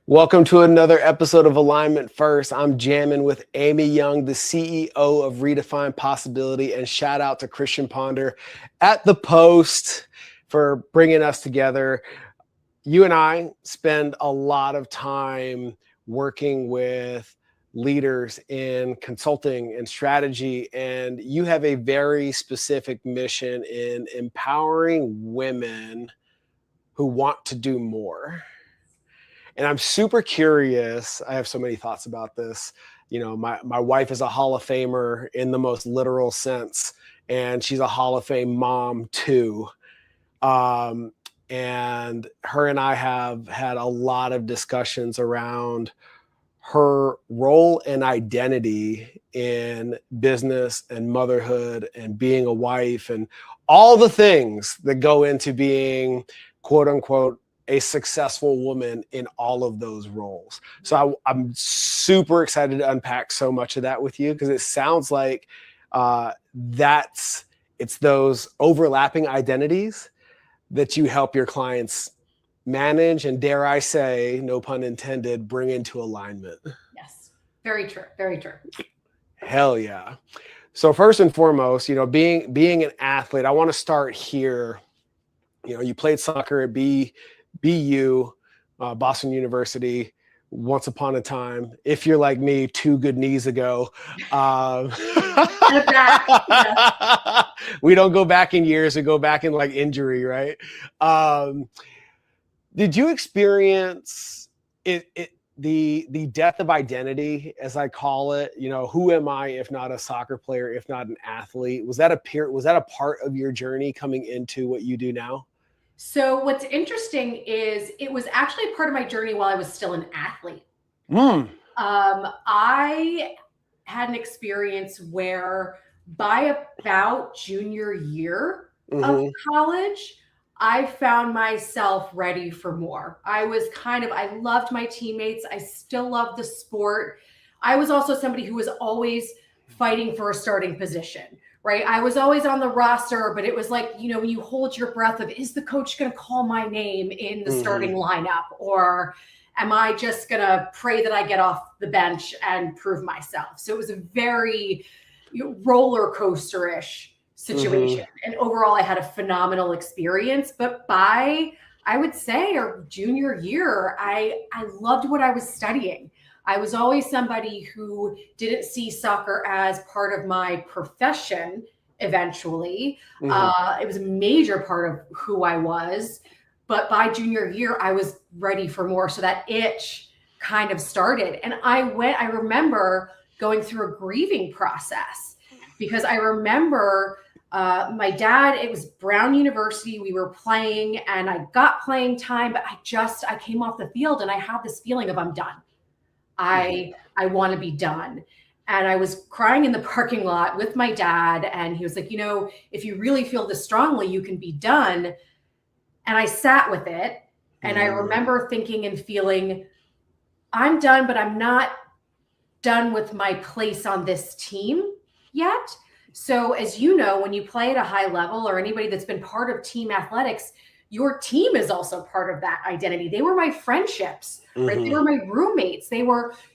Welcome to another episode of Alignment First. I'm jamming with Amy Young, the CEO of Redefine Possibility, and shout out to Christian Ponder at the Post for bringing us together. You and I spend a lot of time working with leaders in consulting and strategy, and you have a very specific mission in empowering women who want to do more. And I'm super curious. I have so many thoughts about this. You know, my wife is a Hall of Famer in the most literal sense, and she's a Hall of Fame mom too. Um, and her and I have had a lot of discussions around her role and identity in business and motherhood and being a wife and all the things that go into being, quote unquote, a successful woman in all of those roles. So I'm super excited to unpack so much of that with you, because it sounds like it's those overlapping identities that you help your clients manage and, dare I say, no pun intended, bring into alignment. Yes, very true, very true. Hell yeah. So first and foremost, you know, being an athlete, I want to start here. You know, you played soccer at BU, Boston University, once upon a time. If you're like me, 2 good knees ago. We don't go back in years, we go back in like injury, right? Did you experience the death of identity, as I call it? You know, who am I if not a soccer player, if not an athlete? Was that a part of your journey coming into what you do now? So what's interesting is it was actually part of my journey while I was still an athlete. I had an experience where by about junior year of college, I found myself ready for more. I loved my teammates. I still loved the sport. I was also somebody who was always fighting for a starting position. Right. I was always on the roster, but it was like, you know, when you hold your breath of, is the coach going to call my name in the starting lineup, or am I just going to pray that I get off the bench and prove myself? So it was a very roller coaster-ish situation. And overall, I had a phenomenal experience. But by, I would say, our junior year, I loved what I was studying. I was always somebody who didn't see soccer as part of my profession eventually. It was a major part of who I was. But by junior year, I was ready for more. So that itch kind of started. And I remember going through a grieving process, because I remember my dad, it was Brown University, we were playing and I got playing time, but I came off the field and I had this feeling of, I'm done. I want to be done. And I was crying in the parking lot with my dad. And he was like, you know, if you really feel this strongly, you can be done. And I sat with it. And I remember thinking and feeling, I'm done, but I'm not done with my place on this team yet. So as you know, when you play at a high level, or anybody that's been part of team athletics, your team is also part of that identity. They were my friendships, right? They were my roommates.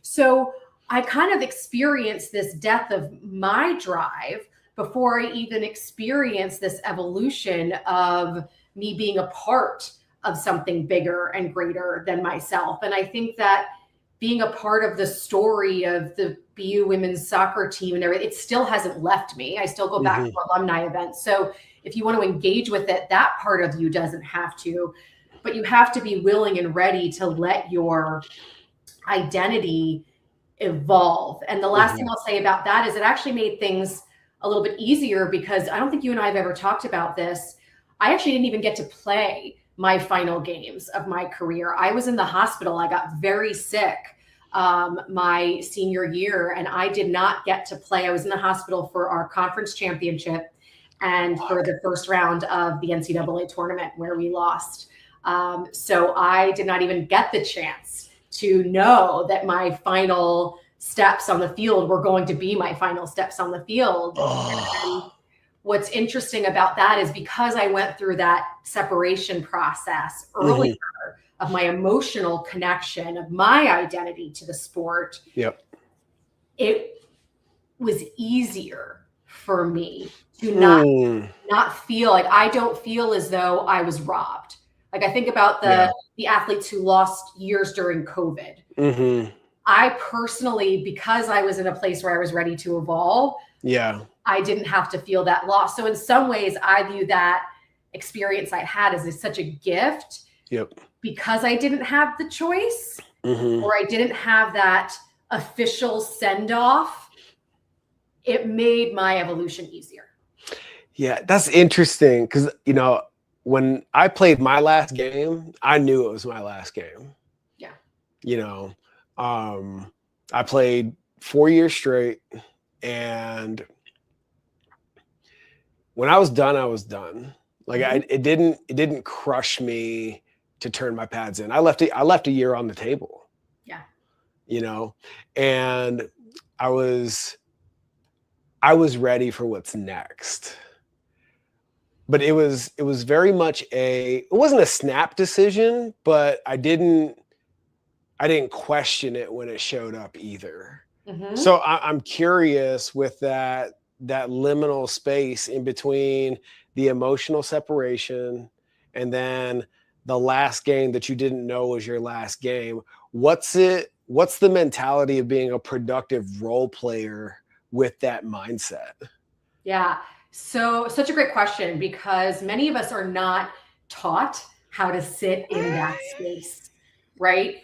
So I kind of experienced this death of my drive before I even experienced this evolution of me being a part of something bigger and greater than myself. And I think that being a part of the story of the BU women's soccer team and everything, it still hasn't left me. I still go back to alumni events. So if you want to engage with it, that part of you doesn't have to, but you have to be willing and ready to let your identity evolve. And the last thing I'll say about that is it actually made things a little bit easier, because I don't think you and I have ever talked about this. I actually didn't even get to play my final games of my career. I was in the hospital. I got very sick my senior year, and I did not get to play. I was in the hospital for our conference championship and for the first round of the NCAA tournament, where we lost. So I did not even get the chance to know that my final steps on the field were going to be my final steps on the field. And what's interesting about that is, because I went through that separation process earlier, of my emotional connection, of my identity to the sport, Yep. it was easier for me to not feel like, I don't feel as though I was robbed. Like, I think about the athletes who lost years during COVID. I personally, because I was in a place where I was ready to evolve, I didn't have to feel that loss. So in some ways, I view that experience I had as such a gift. Because I didn't have the choice, or I didn't have that official send-off, it made my evolution easier. Yeah, that's interesting, because, you know, when I played my last game, I knew it was my last game. Yeah. You know, I played 4 years straight, and when I was done, I was done. Like, it didn't crush me to turn my pads in. I left a year on the table. Yeah. You know, and I was ready for what's next. But it was very much it wasn't a snap decision, but I didn't question it when it showed up either. So I'm curious with that liminal space in between the emotional separation and then the last game that you didn't know was your last game. What's the mentality of being a productive role player with that mindset? Yeah. So such a great question, because many of us are not taught how to sit in that space, right?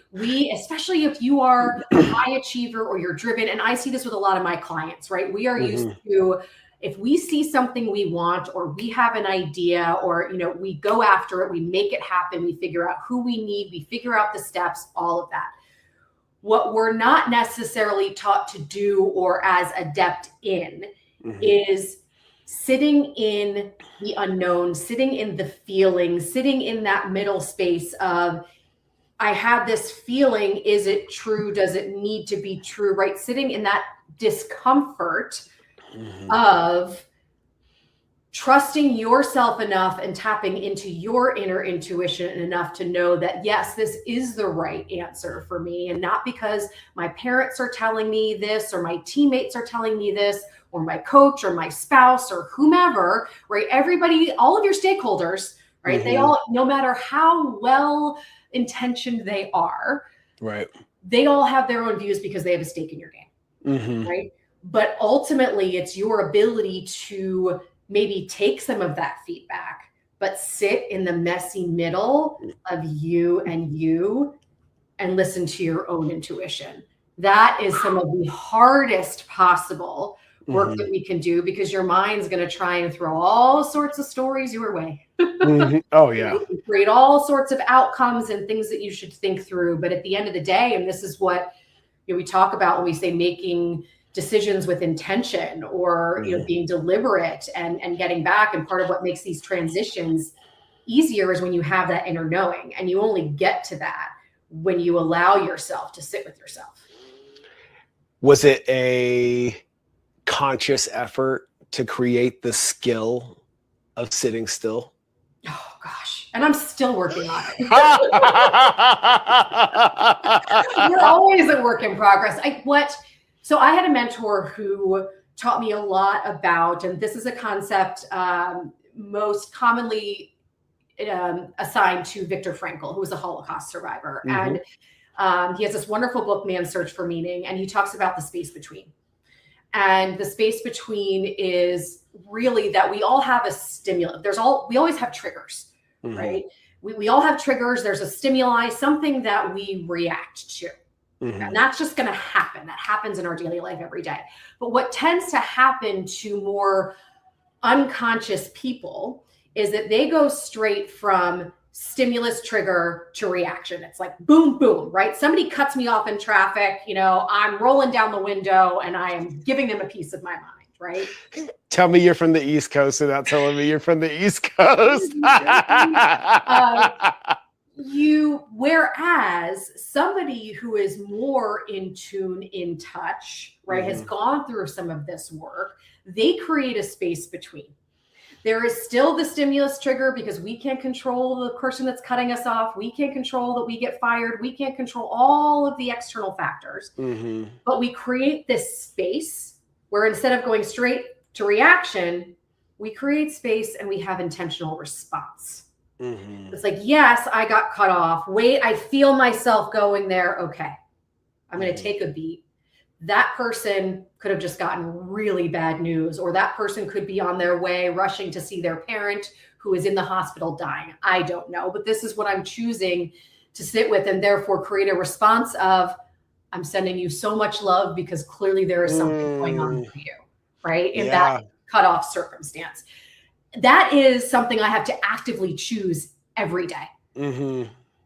Especially if you are a high achiever or you're driven, and I see this with a lot of my clients, right? We are used to, if we see something we want, or we have an idea, or, you know, we go after it, we make it happen, we figure out who we need, we figure out the steps, all of that. What we're not necessarily taught to do or as adept in is sitting in the unknown, sitting in the feeling, sitting in that middle space of, I have this feeling, is it true? Does it need to be true, right? Sitting in that discomfort of trusting yourself enough and tapping into your inner intuition enough to know that, yes, this is the right answer for me. And not because my parents are telling me this, or my teammates are telling me this, or my coach, or my spouse, or whomever, right? Everybody, all of your stakeholders, right? They all, no matter how well intentioned they are, right, they all have their own views because they have a stake in your game, right? But ultimately, it's your ability to maybe take some of that feedback, but sit in the messy middle of you and listen to your own intuition. That is some of the hardest possible work that we can do, because your mind's going to try and throw all sorts of stories your way. Oh yeah. Create all sorts of outcomes and things that you should think through. But at the end of the day, and this is what, you know, we talk about when we say making decisions with intention, or, you know, being deliberate and getting back. And part of what makes these transitions easier is when you have that inner knowing, and you only get to that when you allow yourself to sit with yourself. Was it a conscious effort to create the skill of sitting still? Oh gosh. And I'm still working on it. You're always a work in progress. So I had a mentor who taught me a lot about, and this is a concept most commonly assigned to Viktor Frankl, who was a Holocaust survivor. And he has this wonderful book, Man's Search for Meaning, and he talks about the space between. And the space between is really that we all have a stimulus. We always have triggers, right? We all have triggers. There's a stimuli, something that we react to. And that's just going to happen. That happens in our daily life every day. But what tends to happen to more unconscious people is that they go straight from stimulus trigger to reaction. It's like boom, boom, right? Somebody cuts me off in traffic, you know, I'm rolling down the window and I am giving them a piece of my mind, right? Tell me you're from the East Coast without telling me you're from the East Coast. Whereas somebody who is more in tune, in touch, right, has gone through some of this work, they create a space between. There is still the stimulus trigger because we can't control the person that's cutting us off. We can't control that we get fired. We can't control all of the external factors. But we create this space where instead of going straight to reaction, we create space and we have intentional response. It's like, yes, I got cut off. Wait, I feel myself going there. Okay, I'm going to take a beat. That person could have just gotten really bad news, or that person could be on their way rushing to see their parent who is in the hospital dying. I don't know, but this is what I'm choosing to sit with and therefore create a response of, I'm sending you so much love because clearly there is something going on for you, right? In that cutoff circumstance. That is something I have to actively choose every day,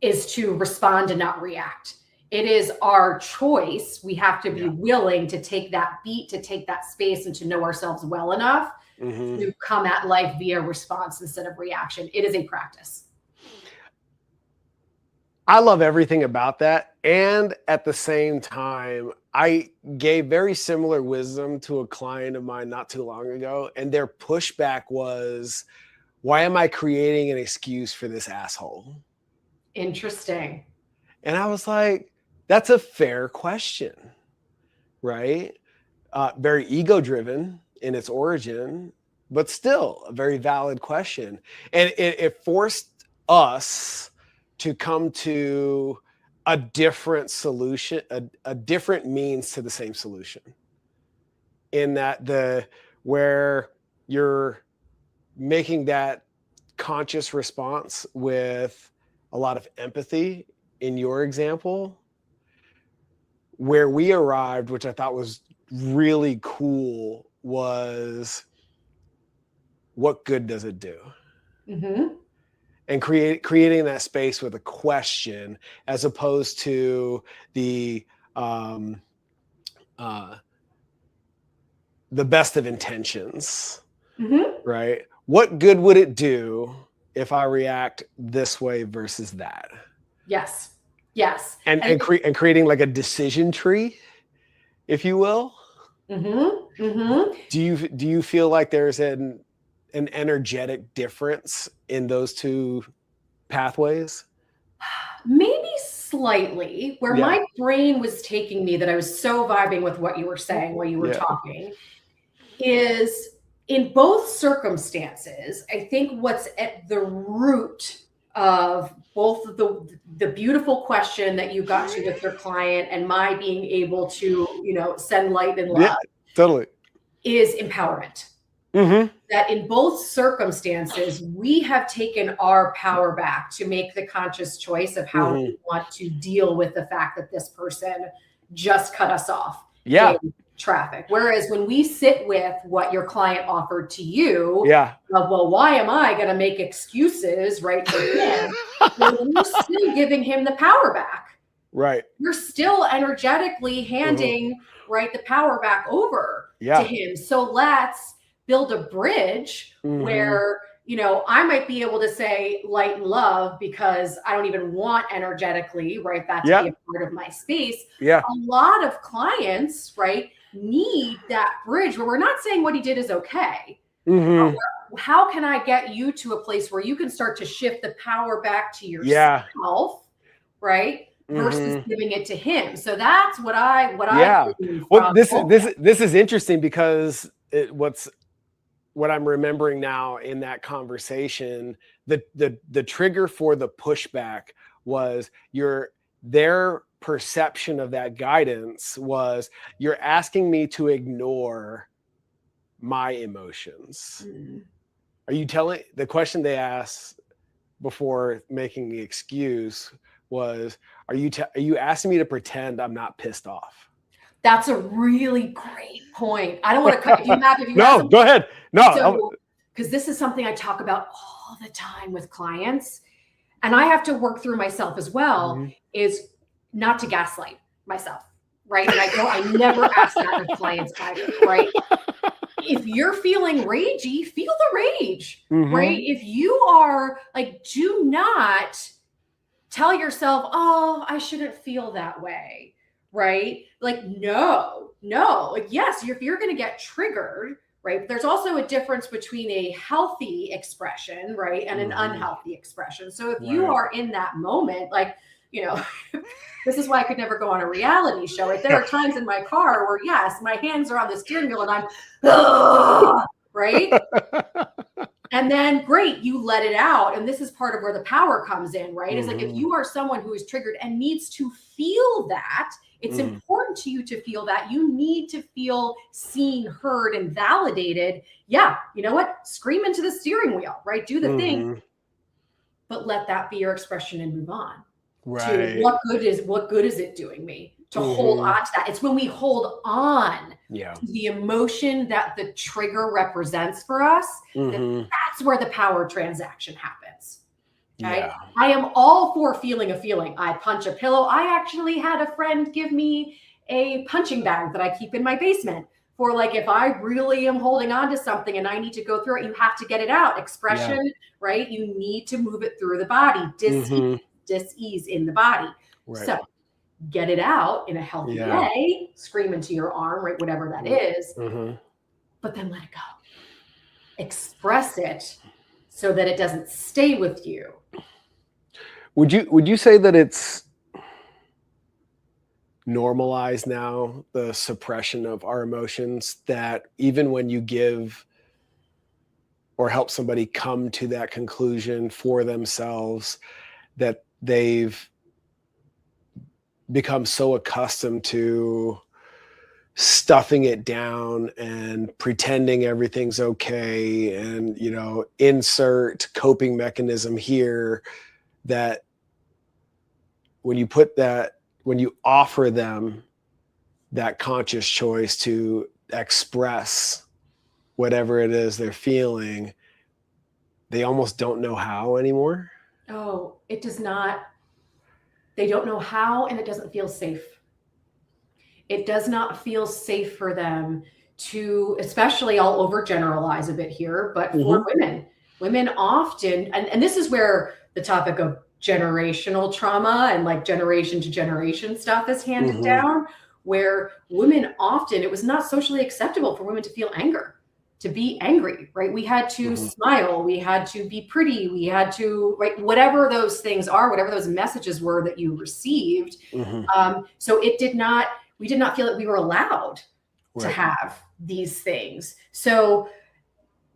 is to respond and not react. It is our choice. We have to be willing to take that beat, to take that space, and to know ourselves well enough to come at life via response instead of reaction. It is a practice. I love everything about that. And at the same time, I gave very similar wisdom to a client of mine not too long ago. And their pushback was, why am I creating an excuse for this asshole? Interesting. And I was like, that's a fair question, right? Very ego-driven in its origin, but still a very valid question. And it forced us to come to a different solution, a different means to the same solution. In that where you're making that conscious response with a lot of empathy in your example, where we arrived, which I thought was really cool, was what good does it do? And creating that space with a question as opposed to the best of intentions, right? What good would it do if I react this way versus that? Yes. And creating like a decision tree, if you will. Do you feel like there's an energetic difference in those two pathways? Maybe slightly. Where my brain was taking me, that I was so vibing with what you were saying while you were talking, is in both circumstances, I think what's at the root of both the beautiful question that you got to with your client and my being able to, send light and love totally is empowerment. That in both circumstances, we have taken our power back to make the conscious choice of how we want to deal with the fact that this person just cut us off in traffic. Whereas when we sit with what your client offered to you, well, why am I going to make excuses right for him? Well, we're still giving him the power back. Right. You're still energetically handing the power back over to him. So let's build a bridge where, I might be able to say light and love because I don't even want energetically, that to be a part of my space. A lot of clients, need that bridge where we're not saying what he did is okay. How can I get you to a place where you can start to shift the power back to yourself, versus giving it to him? So that's what I well, this is interesting because what I'm remembering now in that conversation, the trigger for the pushback was their perception of that guidance was, you're asking me to ignore my emotions. Are you telling, the question they asked before making the excuse was, are you asking me to pretend I'm not pissed off? That's a really great point. I don't want to cut you off. No, go ahead. No, because this is something I talk about all the time with clients, and I have to work through myself as well, is not to gaslight myself, right? And I never ask that of clients either, right? If you're feeling ragey, feel the rage, right? If you are do not tell yourself, oh, I shouldn't feel that way, right? No. Yes, if you're going to get triggered, right? There's also a difference between a healthy expression, right, and an unhealthy expression. So if you are in that moment, like, you know, this is why I could never go on a reality show, right? There are times in my car where, yes, my hands are on the steering wheel and I'm, right? And then great, you let it out. And this is part of where the power comes in, right? It's like if you are someone who is triggered and needs to feel that, it's important to you to feel that. You need to feel seen, heard, and validated. Yeah, you know what? Scream into the steering wheel, right? Do the thing, but let that be your expression and move on. Right. To what good is it doing me? To hold on to that. It's when we hold on to the emotion that the trigger represents for us, that's where the power transaction happens. Right? Yeah. I am all for feeling a feeling. I punch a pillow. I actually had a friend give me a punching bag that I keep in my basement for, like, if I really am holding on to something and I need to go through it, you have to get it out. Expression, right? You need to move it through the body. Dis-ease in the body. Right. So get it out in a healthy way, scream into your arm, right? Whatever that is, but then let it go. Express it so that it doesn't stay with you. Would you say that it's normalized now, the suppression of our emotions, that even when you give or help somebody come to that conclusion for themselves, that they've become so accustomed to stuffing it down and pretending everything's okay, and, you know, insert coping mechanism here, that when you offer them that conscious choice to express whatever it is they're feeling, they almost don't know how anymore? Oh, it does not. They don't know how, and it doesn't feel safe. It does not feel safe for them to, especially, I'll overgeneralize a bit here, but for women often, and this is where the topic of generational trauma and like generation to generation stuff is handed down, where women often, it was not socially acceptable for women to feel anger, to be angry, right? We had to smile, we had to be pretty, we had to, right, whatever those things are, whatever those messages were that you received. So we did not feel that we were allowed to have these things. So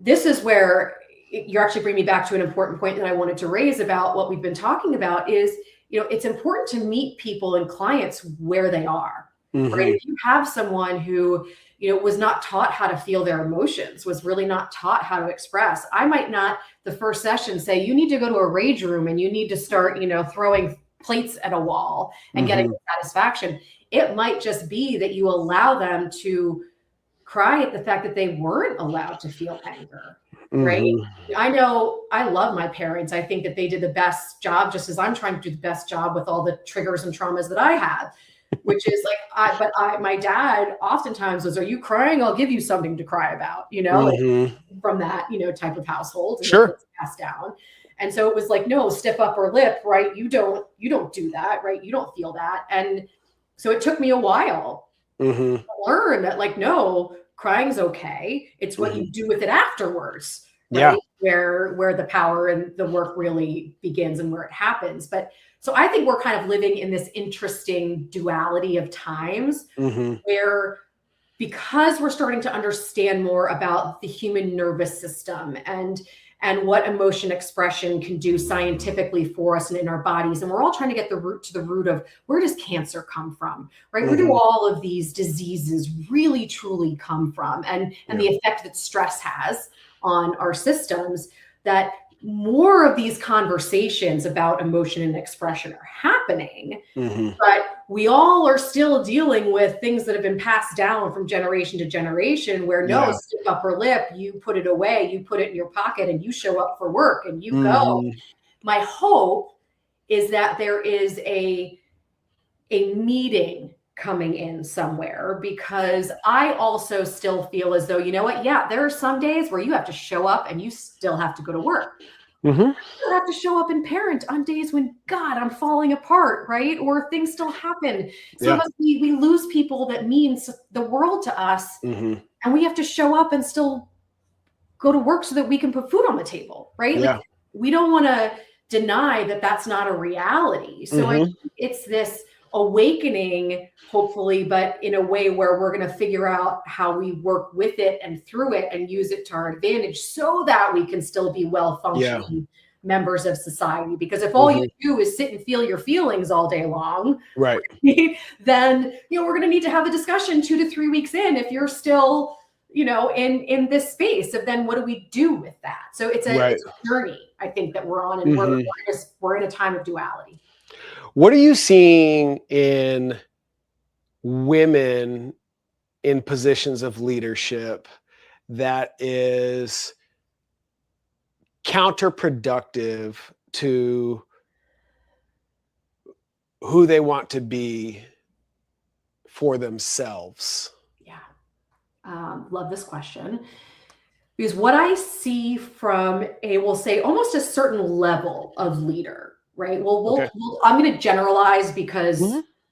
this is where you actually bring me back to an important point that I wanted to raise about what we've been talking about is, you know, it's important to meet people and clients where they are, right? If you have someone who, you know, was not taught how to feel their emotions, was really not taught how to express, I might not the first session say, you need to go to a rage room and you need to start, you know, throwing plates at a wall and getting satisfaction. It might just be that you allow them to cry at the fact that they weren't allowed to feel anger, right? I know I love my parents. I think that they did the best job, just as I'm trying to do the best job with all the triggers and traumas that I have, which is like, my dad oftentimes was, are you crying? I'll give you something to cry about, you know, like, from that, you know, type of household. And it's passed down. And so it was like, no, stiff upper lip, right? You don't do that, right? You don't feel that. And so it took me a while to learn that, like, no, crying's okay. It's what you do with it afterwards, right? Where the power and the work really begins and where it happens. But so I think we're kind of living in this interesting duality of times where, because we're starting to understand more about the human nervous system and what emotion expression can do scientifically for us and in our bodies. And we're all trying to get to the root of, where does cancer come from, right? Where do all of these diseases really truly come from? And the effect that stress has on our systems, that more of these conversations about emotion and expression are happening, but we all are still dealing with things that have been passed down from generation to generation, where no, stiff upper lip, you put it away, you put it in your pocket, and you show up for work and you go. My hope is that there is a meeting coming in somewhere, because I also still feel as though, you know what? Yeah, there are some days where you have to show up and you still have to go to work. Mm-hmm. You have to show up and parent on days when, God, I'm falling apart, right? Or things still happen. Some of us, we lose people that means the world to us, Mm-hmm. and we have to show up and still go to work so that we can put food on the table, right? Yeah. Like, we don't want to deny that that's not a reality. So I think it's this awakening, hopefully, but in a way where we're going to figure out how we work with it and through it and use it to our advantage so that we can still be well-functioning members of society. Because if all you do is sit and feel your feelings all day long, right, then we're going to need to have the discussion 2 to 3 weeks in if you're still in this space of then what do we do with that? So it's a journey, I think, that we're on, and we're in a time of duality. What are you seeing in women in positions of leadership that is counterproductive to who they want to be for themselves? Yeah. Love this question. Because what I see from we'll say almost a certain level of leader, right? Well, I'm going to generalize because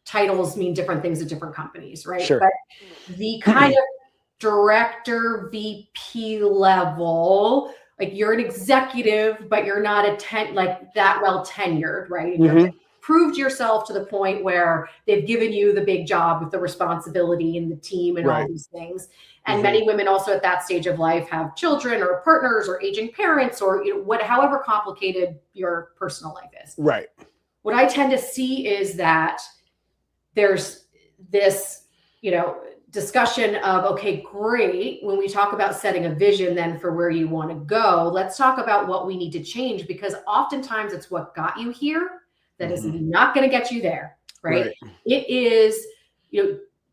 titles mean different things at different companies, right? Sure. But the kind of director, VP level, like you're an executive, but you're not that well tenured, right? And you've proved yourself to the point where they've given you the big job with the responsibility and the team and all these things. And many women also at that stage of life have children or partners or aging parents or however complicated your personal life is. Right. What I tend to see is that there's this, discussion of, okay, great. When we talk about setting a vision then for where you want to go, let's talk about what we need to change, because oftentimes it's what got you here that is not going to get you there, right? It is,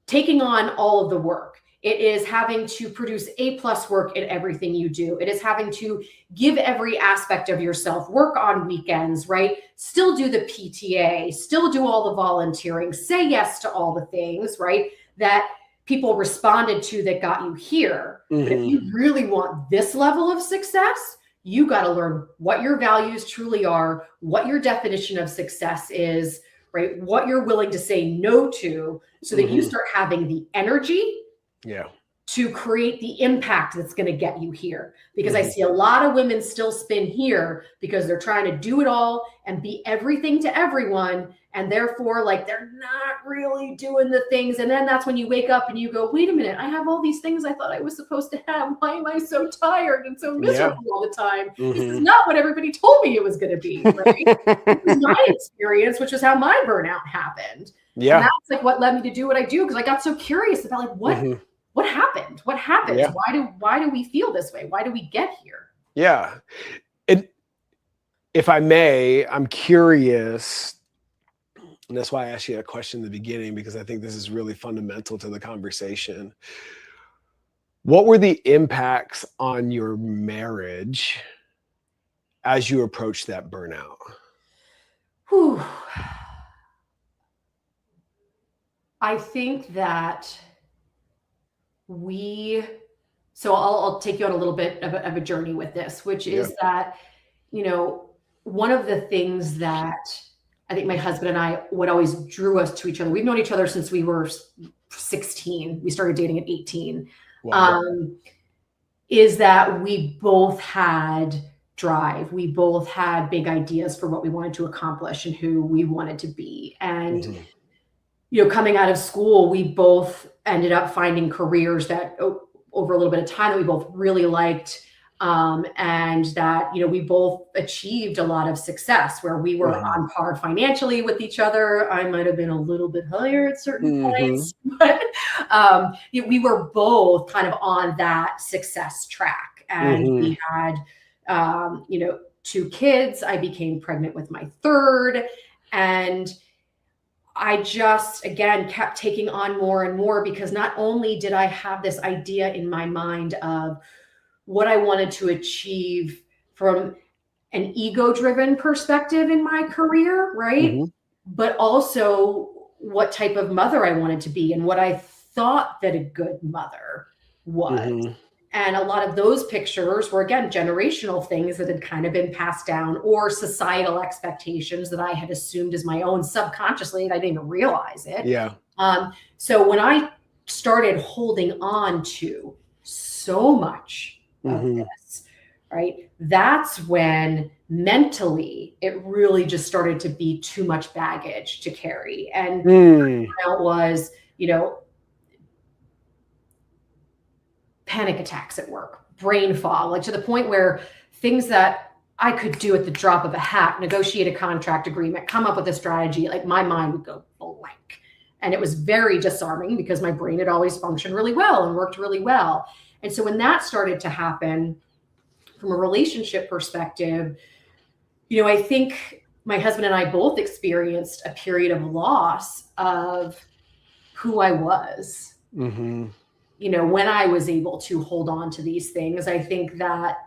taking on all of the work. It is having to produce A+ work in everything you do. It is having to give every aspect of yourself, work on weekends, right? Still do the PTA, still do all the volunteering, say yes to all the things, right? That people responded to that got you here. But if you really want this level of success, you got to learn what your values truly are, what your definition of success is, right? What you're willing to say no to, so that you start having the energy to create the impact that's going to get you here. Because I see a lot of women still spin here because they're trying to do it all and be everything to everyone. And therefore, they're not really doing the things. And then that's when you wake up and you go, wait a minute, I have all these things I thought I was supposed to have. Why am I so tired and so miserable all the time? This is not what everybody told me it was going to be, right? This is my experience, which is how my burnout happened. Yeah. And that's what led me to do what I do, because I got so curious about what happened? What happens? Yeah. Why do we feel this way? Why do we get here? Yeah. And if I may, I'm curious, and that's why I asked you a question in the beginning, because I think this is really fundamental to the conversation. What were the impacts on your marriage as you approached that burnout? Whew. I think that I'll take you on a little bit of a journey with this, which is that, one of the things that I think my husband and I, what always drew us to each other, we've known each other since we were 16. We started dating at 18. Wow. Is that we both had drive. We both had big ideas for what we wanted to accomplish and who we wanted to be. And, coming out of school, we both ended up finding careers that over a little bit of time that we both really liked. And that, we both achieved a lot of success where we were on par financially with each other. I might've been a little bit higher at certain points, but we were both kind of on that success track. And we had, 2 kids. I became pregnant with my 3rd. And I just, again, kept taking on more and more, because not only did I have this idea in my mind of what I wanted to achieve from an ego-driven perspective in my career, right? But also what type of mother I wanted to be and what I thought that a good mother was. And a lot of those pictures were, again, generational things that had kind of been passed down, or societal expectations that I had assumed as my own subconsciously, and I didn't even realize it. Yeah. So when I started holding on to so much of this, right, that's when mentally it really just started to be too much baggage to carry. And it was, panic attacks at work, brain fog, like to the point where things that I could do at the drop of a hat, negotiate a contract agreement, come up with a strategy, like my mind would go blank. And it was very disarming because my brain had always functioned really well and worked really well. And so when that started to happen from a relationship perspective, I think my husband and I both experienced a period of loss of who I was. When I was able to hold on to these things. I think that,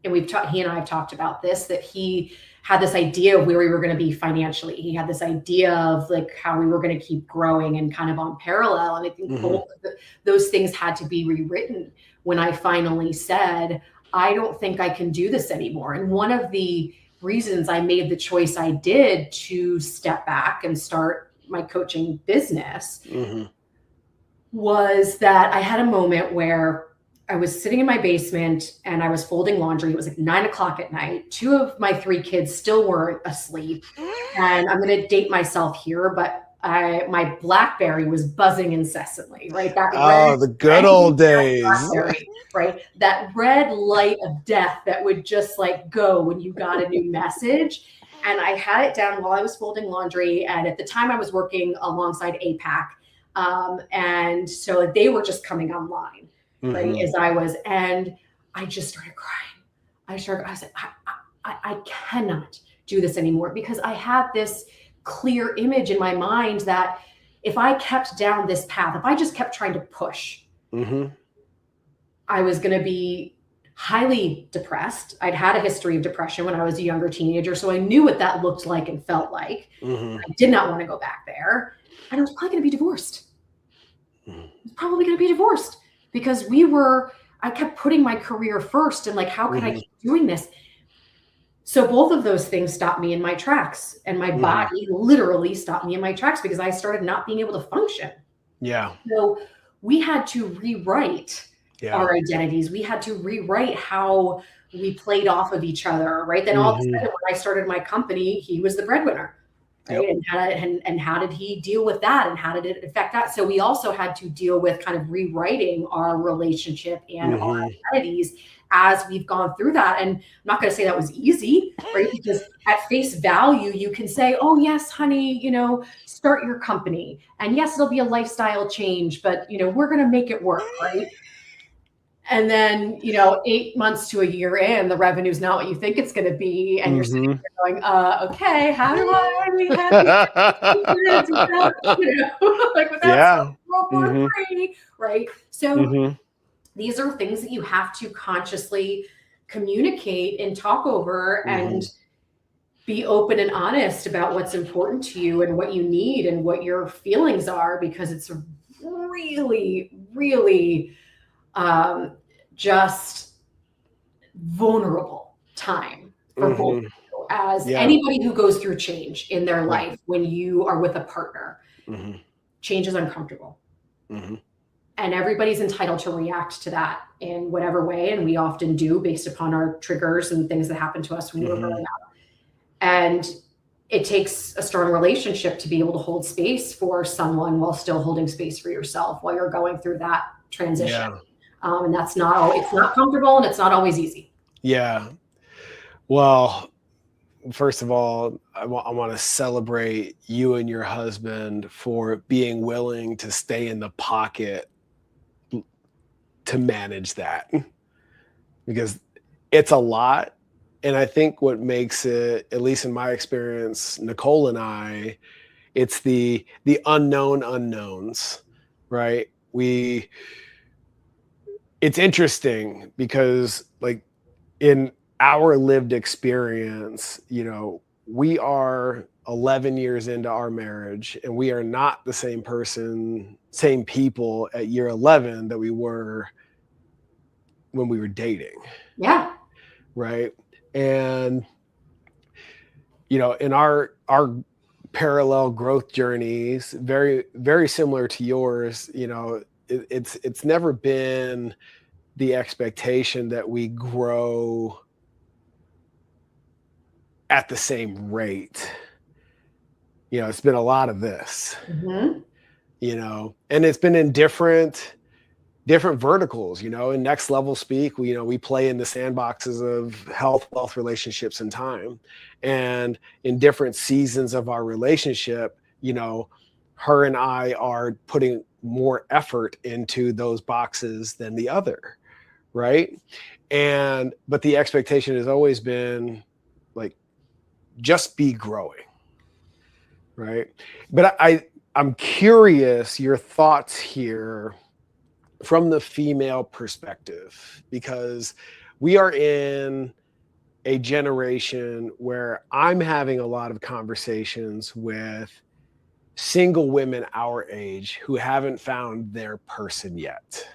and he and I have talked about this, that he had this idea of where we were going to be financially. He had this idea of like how we were going to keep growing and kind of on parallel. And I think both of those things had to be rewritten when I finally said, I don't think I can do this anymore. And one of the reasons I made the choice I did to step back and start my coaching business was that I had a moment where I was sitting in my basement and I was folding laundry. It was like 9:00 at night. 2 of my 3 kids still weren't asleep. And I'm going to date myself here, but my BlackBerry was buzzing incessantly, right? The good old days, right? That red light of death that would just like go when you got a new message. And I had it down while I was folding laundry. And at the time I was working alongside APAC. And so they were just coming online, right? As I was, and I just started crying. I said, I cannot do this anymore, because I had this clear image in my mind that if I kept down this path, if I just kept trying to push, I was going to be highly depressed. I'd had a history of depression when I was a younger teenager. So I knew what that looked like and felt like. I did not want to go back there. And I was probably going to be divorced. Because I kept putting my career first and like, how could I keep doing this? So both of those things stopped me in my tracks, and my body literally stopped me in my tracks because I started not being able to function. Yeah. So we had to rewrite our identities. We had to rewrite how we played off of each other, right? Then all of a sudden, when I started my company, he was the breadwinner. Right? And how did he deal with that? And how did it affect that? So we also had to deal with kind of rewriting our relationship and our identities as we've gone through that. And I'm not going to say that was easy, right? Because at face value, you can say, oh yes, honey, start your company. And yes, it'll be a lifestyle change, but we're going to make it work, right? And then, 8 months to a year in, the revenue's not what you think it's going to be. And you're sitting there going, okay, how do I have like without free, right? So these are things that you have to consciously communicate and talk over and be open and honest about what's important to you and what you need and what your feelings are, because it's a really, really just vulnerable time for both of you, as anybody who goes through change in their life. When you are with a partner, change is uncomfortable, and everybody's entitled to react to that in whatever way, and we often do based upon our triggers and things that happened to us when we were growing up. And it takes a strong relationship to be able to hold space for someone while still holding space for yourself while you're going through that transition. And it's not comfortable, and it's not always easy. Yeah. Well, first of all, I want to celebrate you and your husband for being willing to stay in the pocket to manage that, because it's a lot. And I think what makes it, at least in my experience, Nicole and I, it's the unknown unknowns, right? It's interesting because, like, in our lived experience, we are 11 years into our marriage, and we are not the same people at year 11 that we were when we were dating. Yeah. Right. And, you know, in our parallel growth journeys, very, very similar to yours, you know, it's never been the expectation that we grow at the same rate. You know, it's been a lot of this, you know, and it's been in different verticals, you know, in next level speak, we play in the sandboxes of health, wealth, relationships, and time. And in different seasons of our relationship, you know, her and I are putting more effort into those boxes than the other. Right. But the expectation has always been like, just be growing. Right. But I'm curious your thoughts here from the female perspective, because we are in a generation where I'm having a lot of conversations with single women our age who haven't found their person yet.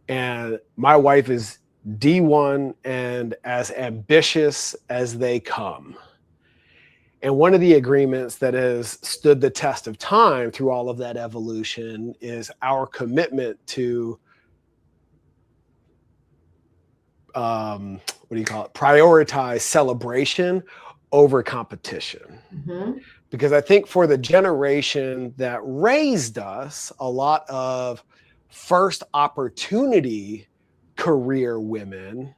And my wife is D1 and as ambitious as they come. And one of the agreements that has stood the test of time through all of that evolution is our commitment to, prioritize celebration over competition. Because I think for the generation that raised us, a lot of first opportunity career women,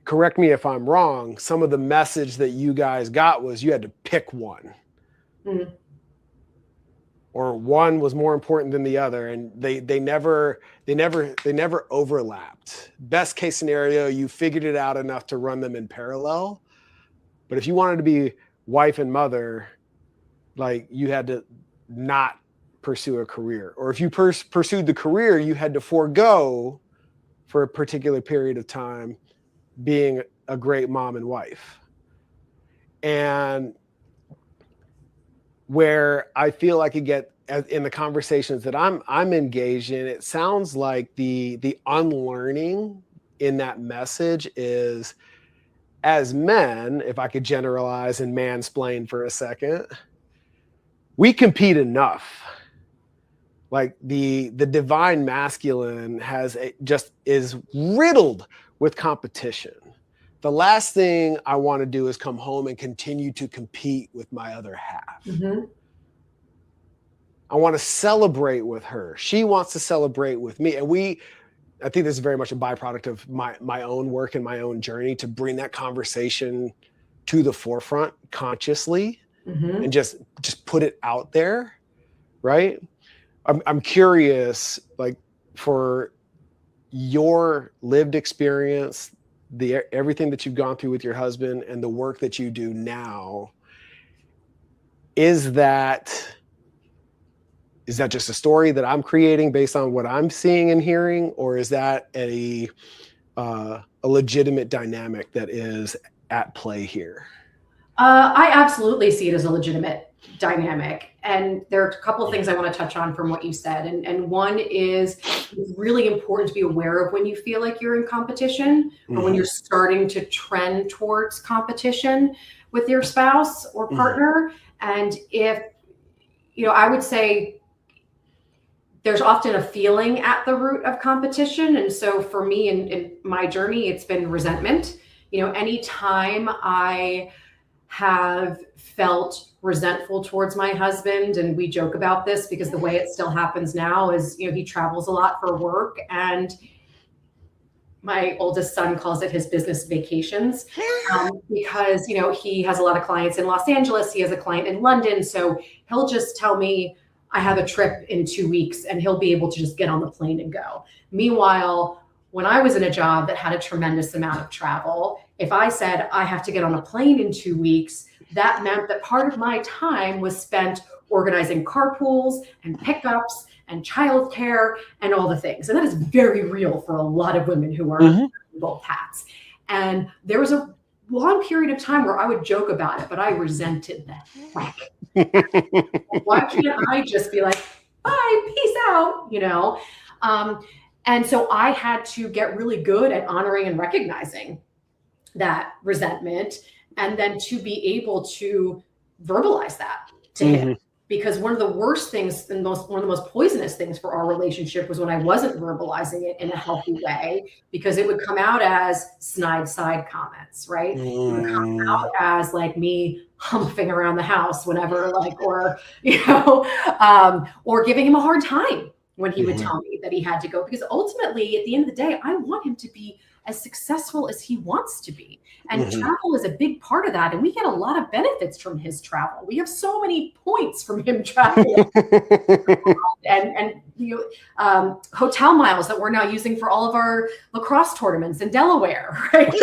correct me if I'm wrong, some of the message that you guys got was you had to pick one. Or one was more important than the other, and they never overlapped. Best case scenario, you figured it out enough to run them in parallel. But if you wanted to be wife and mother, like, you had to not pursue a career. Or if you pursued the career, you had to forego for a particular period of time being a great mom and wife. And where I feel like in the conversations that I'm engaged in, it sounds like the unlearning in that message is, as men, if I could generalize and mansplain for a second, we compete enough. Like the divine masculine is riddled with competition. The last thing I want to do is come home and continue to compete with my other half. I want to celebrate with her. She wants to celebrate with me. And I think this is very much a byproduct of my own work and my own journey to bring that conversation to the forefront consciously and just put it out there. Right. I'm curious, like, for your lived experience, everything that you've gone through with your husband and the work that you do now, is that just a story that I'm creating based on what I'm seeing and hearing, or is that a legitimate dynamic that is at play here? I absolutely see it as a legitimate dynamic. And there are a couple of things I want to touch on from what you said. And one is, it's really important to be aware of when you feel like you're in competition or when you're starting to trend towards competition with your spouse or partner. And if, I would say there's often a feeling at the root of competition. And so for me in my journey, it's been resentment. Anytime I have felt resentful towards my husband, and we joke about this because the way it still happens now is, he travels a lot for work, and my oldest son calls it his business vacations, because, he has a lot of clients in Los Angeles. He has a client in London. So he'll just tell me, I have a trip in 2 weeks, and he'll be able to just get on the plane and go. Meanwhile, when I was in a job that had a tremendous amount of travel, if I said I have to get on a plane in 2 weeks, that meant that part of my time was spent organizing carpools and pickups and childcare and all the things. And that is very real for a lot of women who are both hats. And there was a long period of time where I would joke about it, but I resented that. Why can't I just be like, bye, peace out, And so I had to get really good at honoring and recognizing that resentment, and then to be able to verbalize that to him. Because one of the worst things and one of the most poisonous things for our relationship was when I wasn't verbalizing it in a healthy way, because it would come out as snide side comments, right? It would come out as like me humping around the house whenever, like, or, or giving him a hard time when he would tell me that he had to go. Because ultimately, at the end of the day, I want him to be as successful as he wants to be. And travel is a big part of that. And we get a lot of benefits from his travel. We have so many points from him traveling and hotel miles that we're now using for all of our lacrosse tournaments in Delaware, right?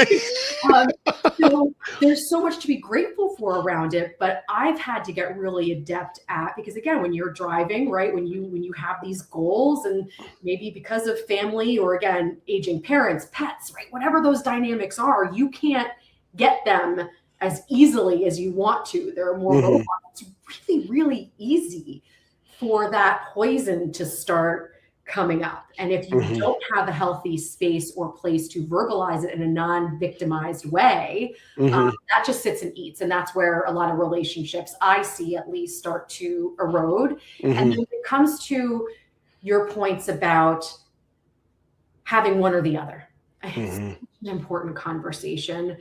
So there's so much to be grateful for around it, but I've had to get really adept at, because again, when you're driving, right, when you have these goals, and maybe because of family or again, aging parents, pets, right, whatever those dynamics are, you can't get them as easily as you want to. There are more roadblocks. It's really, really easy for that poison to start coming up. And if you don't have a healthy space or place to verbalize it in a non-victimized way, that just sits and eats. And that's where a lot of relationships, I see at least, start to erode. And then when it comes to your points about having one or the other, it's an important conversation,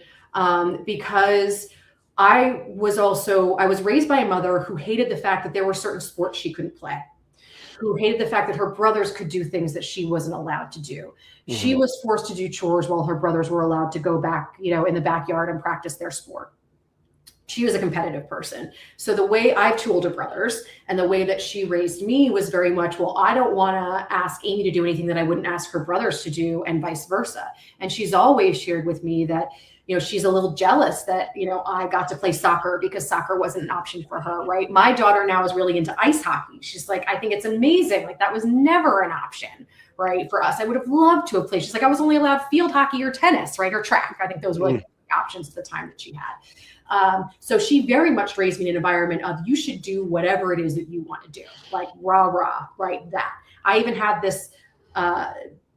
because I was raised by a mother who hated the fact that there were certain sports she couldn't play, who hated the fact that her brothers could do things that she wasn't allowed to do. She was forced to do chores while her brothers were allowed to go back, in the backyard and practice their sport. She was a competitive person. So the way I have two older brothers, and the way that she raised me was very much, well, I don't want to ask Amy to do anything that I wouldn't ask her brothers to do, and vice versa. And she's always shared with me that, she's a little jealous that, I got to play soccer because soccer wasn't an option for her, right? My daughter now is really into ice hockey. She's like, I think it's amazing. Like, that was never an option, right, for us. I would have loved to have played. She's like, I was only allowed field hockey or tennis, right, or track. I think those were like options at the time that she had. So she very much raised me in an environment of, you should do whatever it is that you want to do, like rah, rah, right, that. I even had this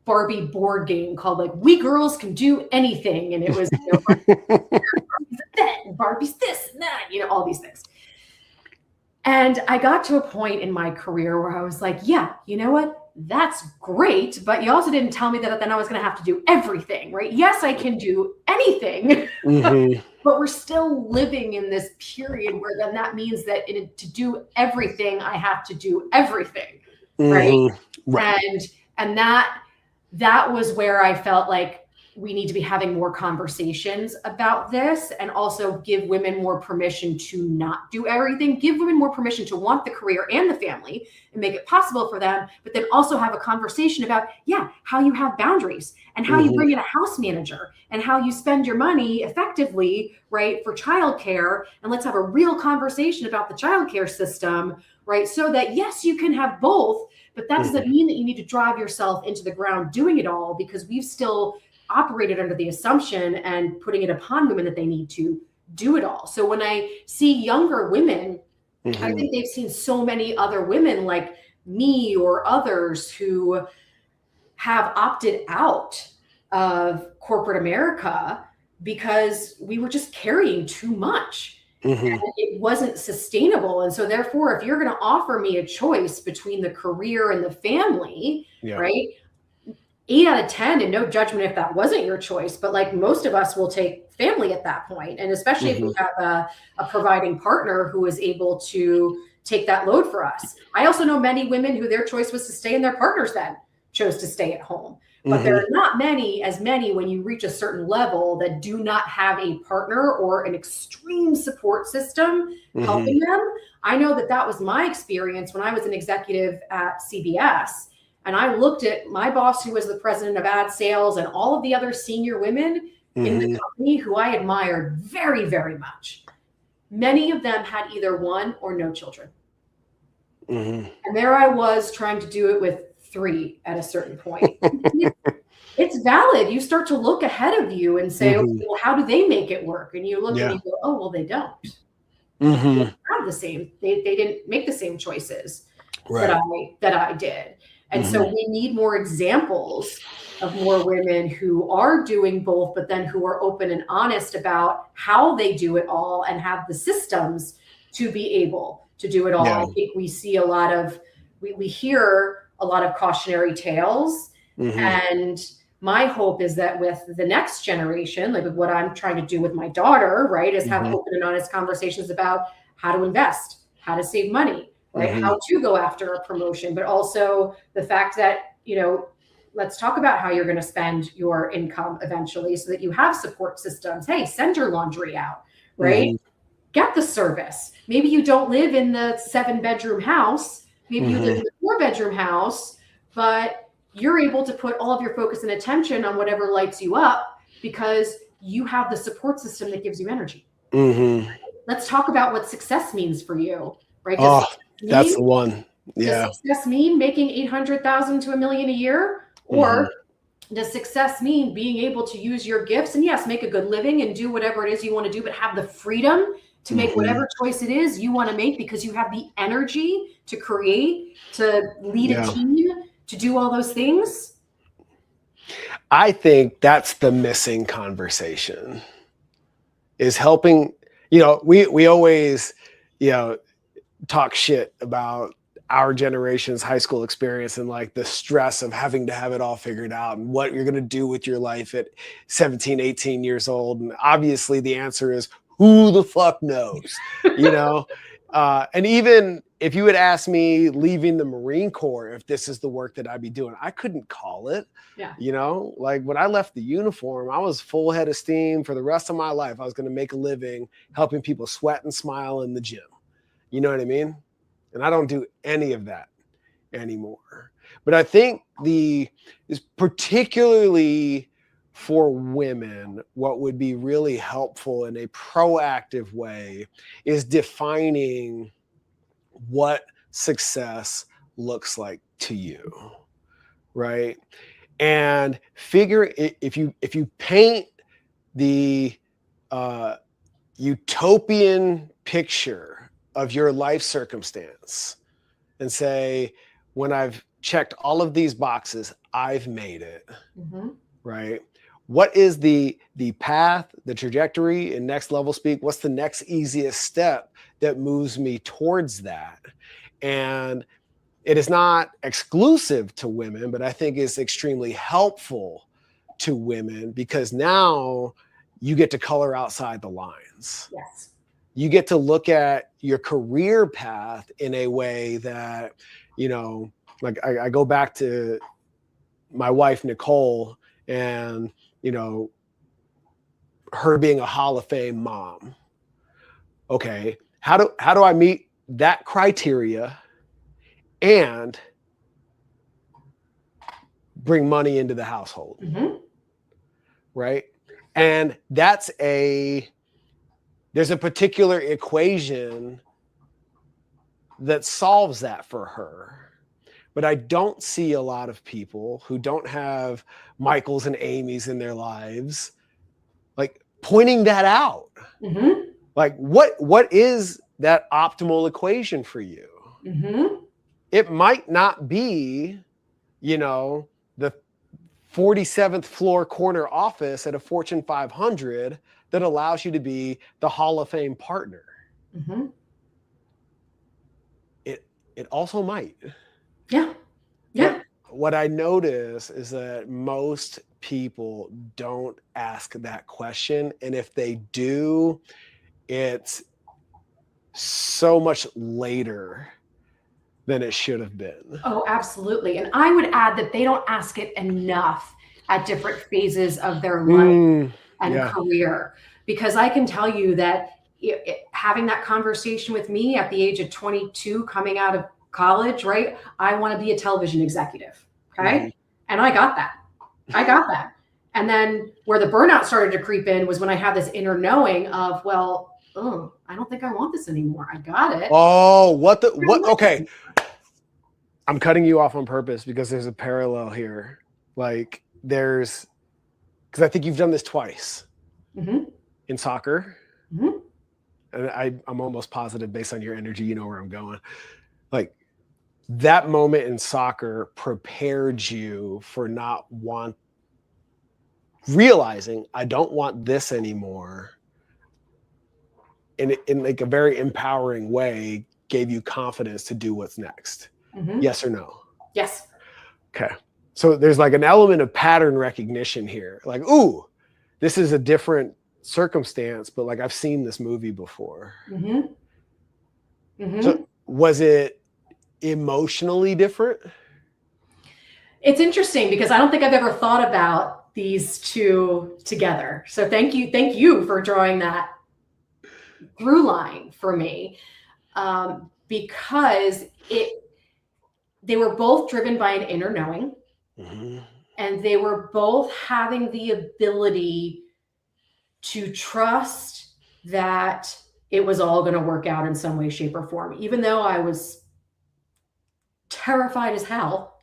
Barbie board game called like We Girls Can Do Anything. And it was, Barbie's that, Barbie's this and that, all these things. And I got to a point in my career where I was like, yeah, you know what? That's great. But you also didn't tell me that then I was going to have to do everything, right? Yes, I can do anything. But we're still living in this period where then that means that to do everything, I have to do everything, right? And that was where I felt like we need to be having more conversations about this, and also give women more permission to not do everything, give women more permission to want the career and the family and make it possible for them, but then also have a conversation about, how you have boundaries, and how you bring in a house manager, and how you spend your money effectively, right, for childcare. And let's have a real conversation about the childcare system, right? So that, yes, you can have both, but that doesn't mean that you need to drive yourself into the ground doing it all, because we've still operated under the assumption and putting it upon women that they need to do it all. So when I see younger women, I think they've seen so many other women like me or others who have opted out of corporate America because we were just carrying too much. And it wasn't sustainable. And so therefore, if you're going to offer me a choice between the career and the family, right? 8 out of 10, and no judgment if that wasn't your choice, but like most of us will take family at that point. And especially if we have a providing partner who is able to take that load for us. I also know many women who their choice was to stay and their partners then chose to stay at home. But there are not as many when you reach a certain level that do not have a partner or an extreme support system helping them. I know that was my experience when I was an executive at CBS. And I looked at my boss, who was the president of ad sales, and all of the other senior women in the company who I admired very, very much. Many of them had either one or no children. And there I was trying to do it with 3 at a certain point. It's valid. You start to look ahead of you and say, okay, well, how do they make it work? And you look and you go, oh, well, they don't. They don't have the same. They didn't make the same choices that I did. And so we need more examples of more women who are doing both, but then who are open and honest about how they do it all and have the systems to be able to do it all. Yeah. I think we see a lot of, we hear a lot of cautionary tales. And my hope is that with the next generation, like with what I'm trying to do with my daughter, right, is have open and honest conversations about how to invest, how to save money, right, how to go after a promotion, but also the fact that, you know, let's talk about how you're going to spend your income eventually so that you have support systems. Hey, send your laundry out, right? Get the service. Maybe you don't live in the 7-bedroom house. Maybe you live in a 4-bedroom house, but you're able to put all of your focus and attention on whatever lights you up because you have the support system that gives you energy. Let's talk about what success means for you, right? That's the one. Yeah. Does success mean making 800,000 to $1 million a year? Or does success mean being able to use your gifts and yes, make a good living and do whatever it is you want to do, but have the freedom to make whatever choice it is you want to make because you have the energy to create, to lead a team, to do all those things? I think that's the missing conversation, is helping, you know, we always, you know, talk shit about our generation's high school experience and like the stress of having to have it all figured out and what you're going to do with your life at 17, 18 years old. And obviously the answer is who the fuck knows, you know? And even if you had asked me leaving the Marine Corps, if this is the work that I'd be doing, I couldn't call it. You know, like when I left the uniform, I was full head of steam for the rest of my life. I was going to make a living helping people sweat and smile in the gym. You know what I mean? And I don't do any of that anymore. But I think is particularly for women, what would be really helpful in a proactive way is defining what success looks like to you, right? And figure if you paint the utopian picture of your life circumstance and say, when I've checked all of these boxes, I've made it, right? What is the path, the trajectory in next level speak? What's the next easiest step that moves me towards that? And it is not exclusive to women, but I think is extremely helpful to women because now you get to color outside the lines. Yes. You get to look at your career path in a way that, you know, like I go back to my wife, Nicole, and, you know, her being a Hall of Fame mom. Okay. How do I meet that criteria and bring money into the household? Right. And there's a particular equation that solves that for her. But I don't see a lot of people who don't have Michaels and Amy's in their lives, like pointing that out. Like what is that optimal equation for you? It might not be, you know, the 47th floor corner office at a Fortune 500 that allows you to be the Hall of Fame partner. It also might. Yeah. But what I notice is that most people don't ask that question. And if they do, it's so much later than it should have been. Oh, absolutely. And I would add that they don't ask it enough at different phases of their life and career. Because I can tell you that having that conversation with me at the age of 22, coming out of college, right? I want to be a television executive. Okay. And I got that. And then where the burnout started to creep in was when I had this inner knowing of, well, oh, I don't think I want this anymore. I got it. Oh, what? Okay. I'm cutting you off on purpose because there's a parallel here. Like because I think you've done this twice in soccer. And I'm almost positive based on your energy, you know where I'm going. Like that moment in soccer prepared you for not realizing I don't want this anymore, in like a very empowering way, gave you confidence to do what's next. Mm-hmm. Yes or no? Yes. Okay. So there's like an element of pattern recognition here. Like, ooh, this is a different circumstance, but like I've seen this movie before. Mm-hmm. Mm-hmm. So was it emotionally different? It's interesting because I don't think I've ever thought about these two together. So thank you for drawing that through line for me, because they were both driven by an inner knowing, Mm-hmm. and they were both having the ability to trust that it was all going to work out in some way, shape, or form, even though I was terrified as hell.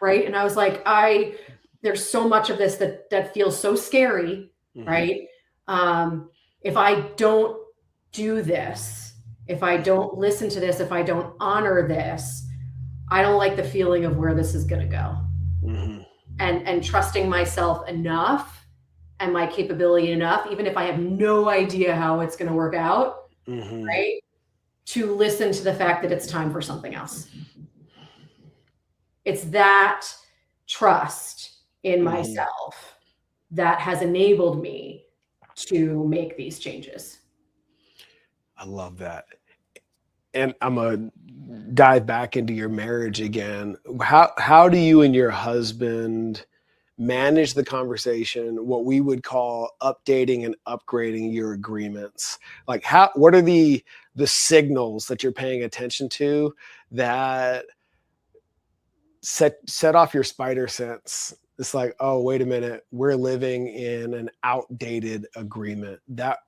Right. And I was like, there's so much of this that feels so scary. Mm-hmm. Right. If I don't do this, if I don't listen to this, if I don't honor this, I don't like the feeling of where this is going to go. Mm-hmm. And trusting myself enough and my capability enough, even if I have no idea how it's going to work out, mm-hmm. right, to listen to the fact that it's time for something else. It's that trust in mm-hmm. myself that has enabled me to make these changes. I love that. And I'm going to dive back into your marriage again. How do you and your husband manage the conversation, what we would call updating and upgrading your agreements? Like what are the signals that you're paying attention to that set off your spider sense? It's like, oh, wait a minute, we're living in an outdated agreement. That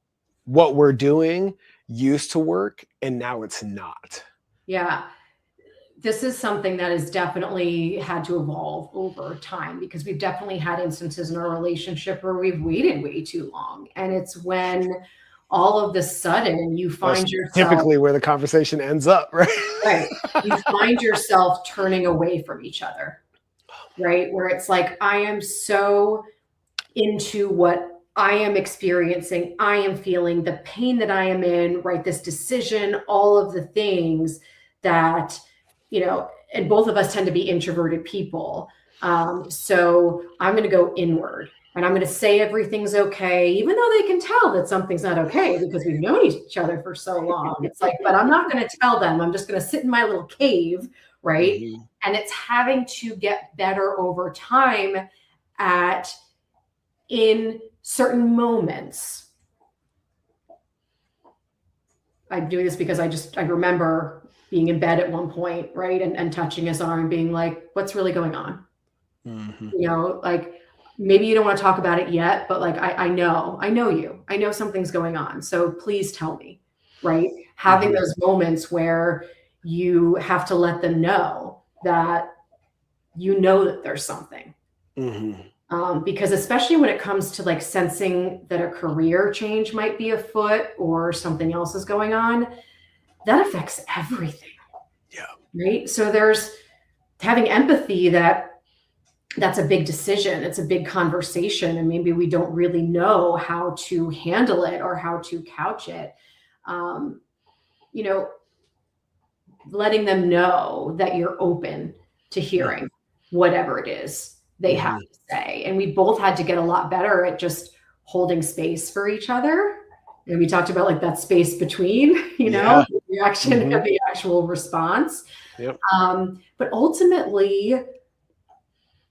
what we're doing used to work and now it's not. Yeah. This is something that has definitely had to evolve over time, because we've definitely had instances in our relationship where we've waited way too long. And it's when all of the sudden you find yourself typically where the conversation ends up, right? Right. You find yourself turning away from each other, right? Where it's like, I am so into what I am experiencing, I am feeling the pain that I am in, right? This decision, all of the things that, and both of us tend to be introverted people. So I'm going to go inward and I'm going to say everything's okay, even though they can tell that something's not okay because we've known each other for so long. It's like, but I'm not going to tell them. I'm just going to sit in my little cave, right? Mm-hmm. And it's having to get better over time in certain moments. I'm doing this because I remember being in bed at one point, right? And touching his arm and being like, what's really going on? Mm-hmm. Like, maybe you don't want to talk about it yet, but like, I know you, I know something's going on. So please tell me, right? Having mm-hmm. those moments where you have to let them know that that there's something. Mm-hmm. Because especially when it comes to like sensing that a career change might be afoot or something else is going on, that affects everything. Yeah. Right. So there's having empathy that's a big decision. It's a big conversation. And maybe we don't really know how to handle it or how to couch it. Letting them know that you're open to hearing whatever it is they mm-hmm. have to say. And we both had to get a lot better at just holding space for each other. And we talked about like that space between, the reaction mm-hmm. and the actual response. Yep. But ultimately,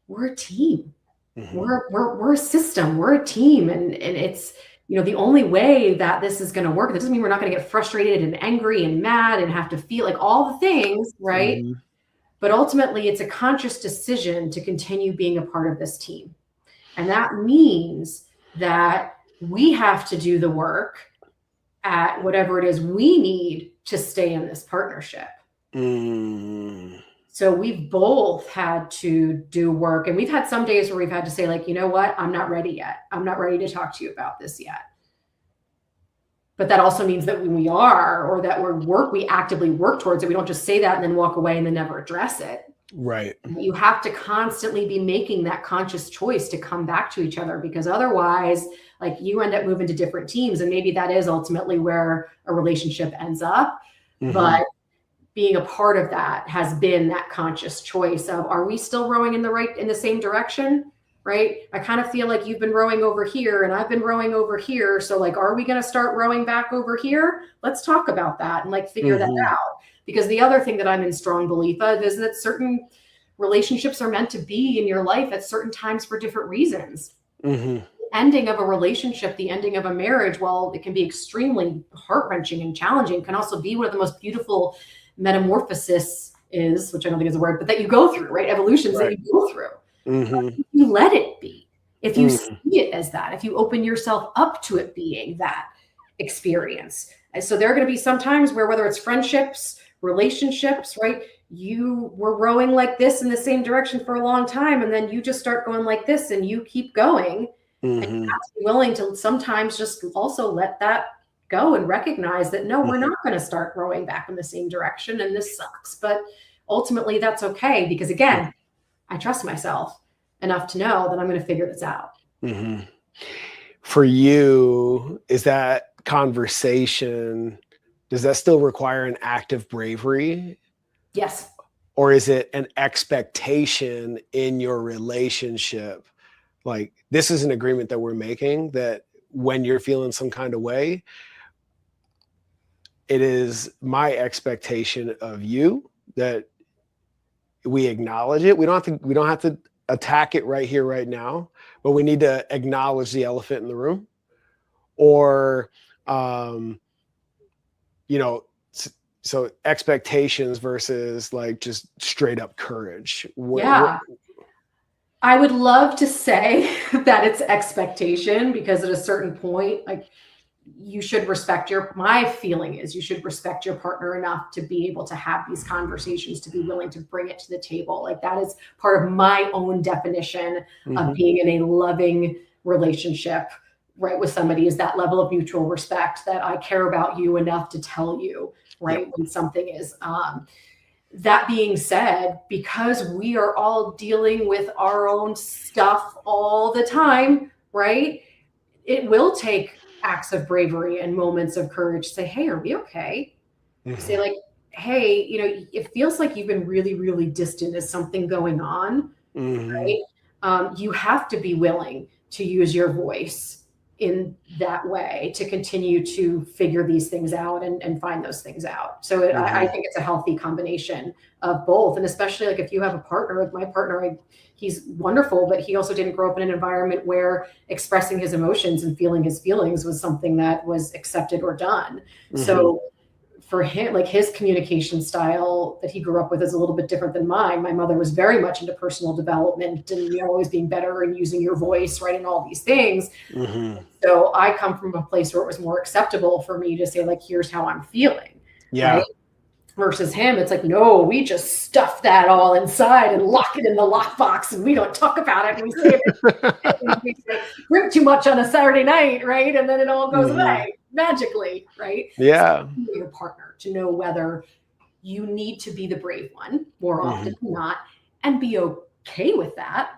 we're a team. Mm-hmm. We're a system. We're a team. And it's, the only way that this is going to work, that doesn't mean we're not going to get frustrated and angry and mad and have to feel like all the things, right? Mm-hmm. But ultimately, it's a conscious decision to continue being a part of this team. And that means that we have to do the work at whatever it is we need to stay in this partnership. Mm. So we've both had to do work. And we've had some days where we've had to say, like, you know what? I'm not ready yet. I'm not ready to talk to you about this yet. But that also means that when we are, or that we actively work towards it. We don't just say that and then walk away and then never address it. Right. You have to constantly be making that conscious choice to come back to each other, because otherwise, like, you end up moving to different teams, and maybe that is ultimately where a relationship ends up. But being a part of that has been that conscious choice of, are we still rowing in the same direction? Right? I kind of feel like you've been rowing over here and I've been rowing over here. So, like, are we going to start rowing back over here? Let's talk about that and, like, figure that out. Because the other thing that I'm in strong belief of is that certain relationships are meant to be in your life at certain times for different reasons. The ending of a relationship, the ending of a marriage, while it can be extremely heart-wrenching and challenging, can also be one of the most beautiful metamorphosis is, which I don't think is a word, but that you go through, right? Evolutions that you go through. If you let it be, if you see it as that, if you open yourself up to it being that experience. And so there are going to be some times where, whether it's friendships, relationships, right? You were rowing like this in the same direction for a long time, and then you just start going like this, and you keep going. And you have to be willing to sometimes just also let that go and recognize that, no, we're not going to start rowing back in the same direction, and this sucks. But ultimately, that's okay, because, again, I trust myself enough to know that I'm going to figure this out. For you, is that conversation, does that still require an act of bravery? Yes. Or is it an expectation in your relationship? Like, this is an agreement that we're making, that when you're feeling some kind of way, it is my expectation of you that we acknowledge it. We don't have to attack it right here, right now, but we need to acknowledge the elephant in the room. Or, so expectations versus, like, just straight up courage. I would love to say that it's expectation, because at a certain point, like, you should respect my feeling is you should respect your partner enough to be able to have these conversations, to be willing to bring it to the table. Like, that is part of my own definition of being in a loving relationship, right, with somebody, is that level of mutual respect, that I care about you enough to tell you, right, when something is. That being said, because we are all dealing with our own stuff all the time, right, it will take acts of bravery and moments of courage to say, hey, are we okay? Say, like, hey, it feels like you've been really, really distant. Is something going on? Right? You have to be willing to use your voice in that way to continue to figure these things out and find those things out. So I think it's a healthy combination of both. And especially, like, if you have a partner, like my partner, he's wonderful, but he also didn't grow up in an environment where expressing his emotions and feeling his feelings was something that was accepted or done. So for him, like, his communication style that he grew up with is a little bit different than mine. My mother was very much into personal development and, always being better and using your voice, right, and all these things. So I come from a place where it was more acceptable for me to say, like, here's how I'm feeling. Right? Versus him, it's like, no, we just stuff that all inside and lock it in the lockbox, and we don't talk about it. And we say it, we drink too much on a Saturday night, right? And then it all goes away magically, right? Yeah. So your partner to know whether you need to be the brave one more often than not, and be okay with that.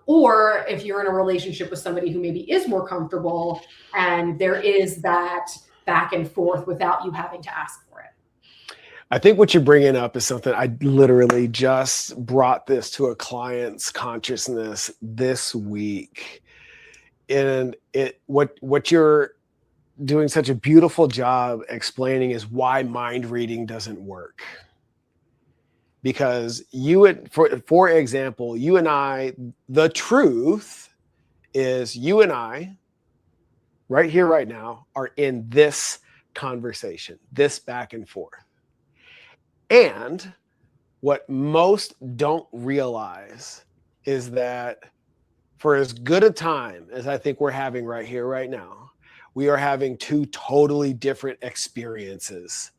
Or if you're in a relationship with somebody who maybe is more comfortable, and there is that back and forth without you having to ask for it. I think what you're bringing up is something I literally just brought this to a client's consciousness this week. And what you're doing such a beautiful job explaining is why mind reading doesn't work. Because for example, you and I, the truth is you and I, right here, right now, are in this conversation, this back and forth. And what most don't realize is that for as good a time as I think we're having right here, right now, we are having two totally different experiences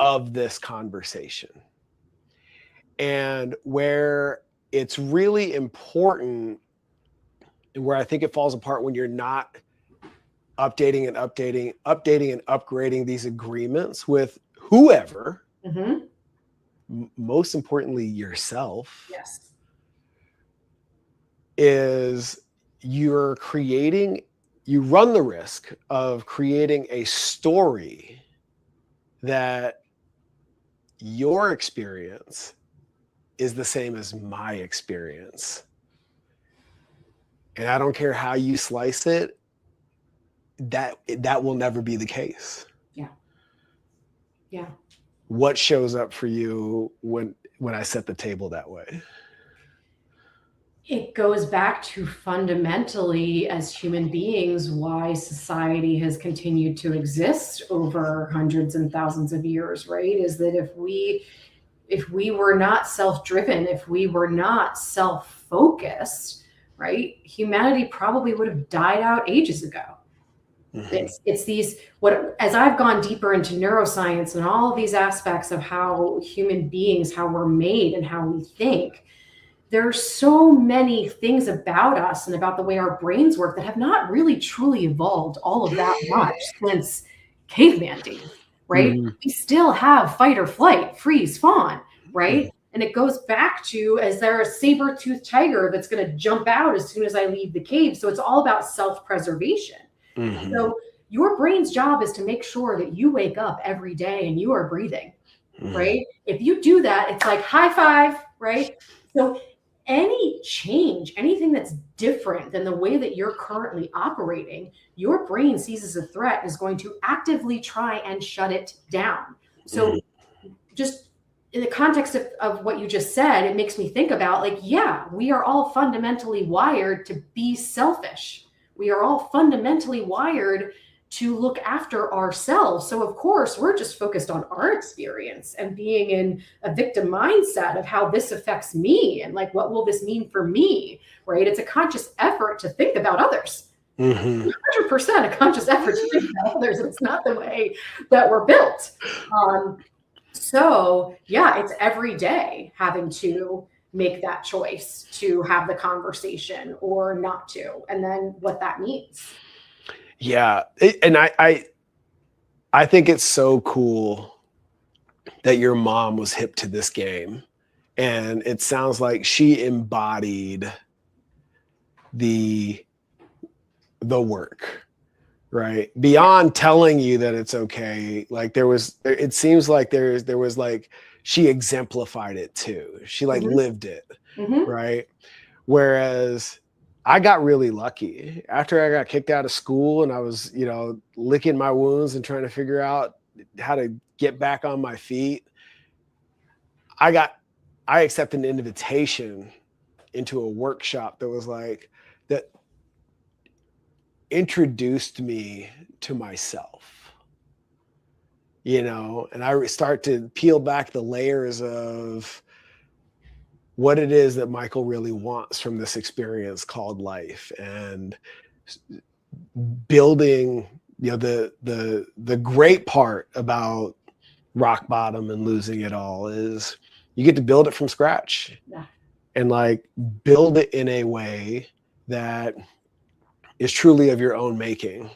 of this conversation. And where it's really important, and where I think it falls apart when you're not updating and upgrading these agreements with whoever, most importantly yourself, Yes. is you run the risk of creating a story that your experience is the same as my experience. And I don't care how you slice it, that will never be the case. Yeah. Yeah. What shows up for you when I set the table that way? It goes back to fundamentally, as human beings, why society has continued to exist over hundreds and thousands of years, right? Is that if we were not self-driven, if we were not self-focused, right, humanity probably would have died out ages ago. It's these, what, as I've gone deeper into neuroscience and all of these aspects of how human beings, how we're made and how we think, there's so many things about us and about the way our brains work that have not really truly evolved all of that much since caveman days, right? We still have fight or flight, freeze, fawn, right? And it goes back to, is there a saber-toothed tiger that's going to jump out as soon as I leave the cave? So it's all about self-preservation. So your brain's job is to make sure that you wake up every day and you are breathing, right? If you do that, it's like high five, right? So any change, anything that's different than the way that you're currently operating, your brain sees as a threat is going to actively try and shut it down. So just in the context of what you just said, it makes me think about, like, yeah, we are all fundamentally wired to be selfish. We are all fundamentally wired to look after ourselves. So of course, we're just focused on our experience and being in a victim mindset of how this affects me and like, what will this mean for me, right? It's a conscious effort to think about others. 100% a conscious effort to think about others. It's not the way that we're built. So yeah, it's every day having to make that choice to have the conversation or not to, and then what that means. Yeah. And I think it's so cool that your mom was hip to this game. And it sounds like she embodied the work, right? Beyond telling you that it's okay. Like it seems like there was like, she exemplified it too. She like lived it, right? Whereas I got really lucky after I got kicked out of school and I was, licking my wounds and trying to figure out how to get back on my feet. I accepted an invitation into a workshop that was like, that introduced me to myself, and I start to peel back the layers of what it is that Michael really wants from this experience called life, and building, the great part about rock bottom and losing it all is you get to build it from scratch. And like build it in a way that is truly of your own making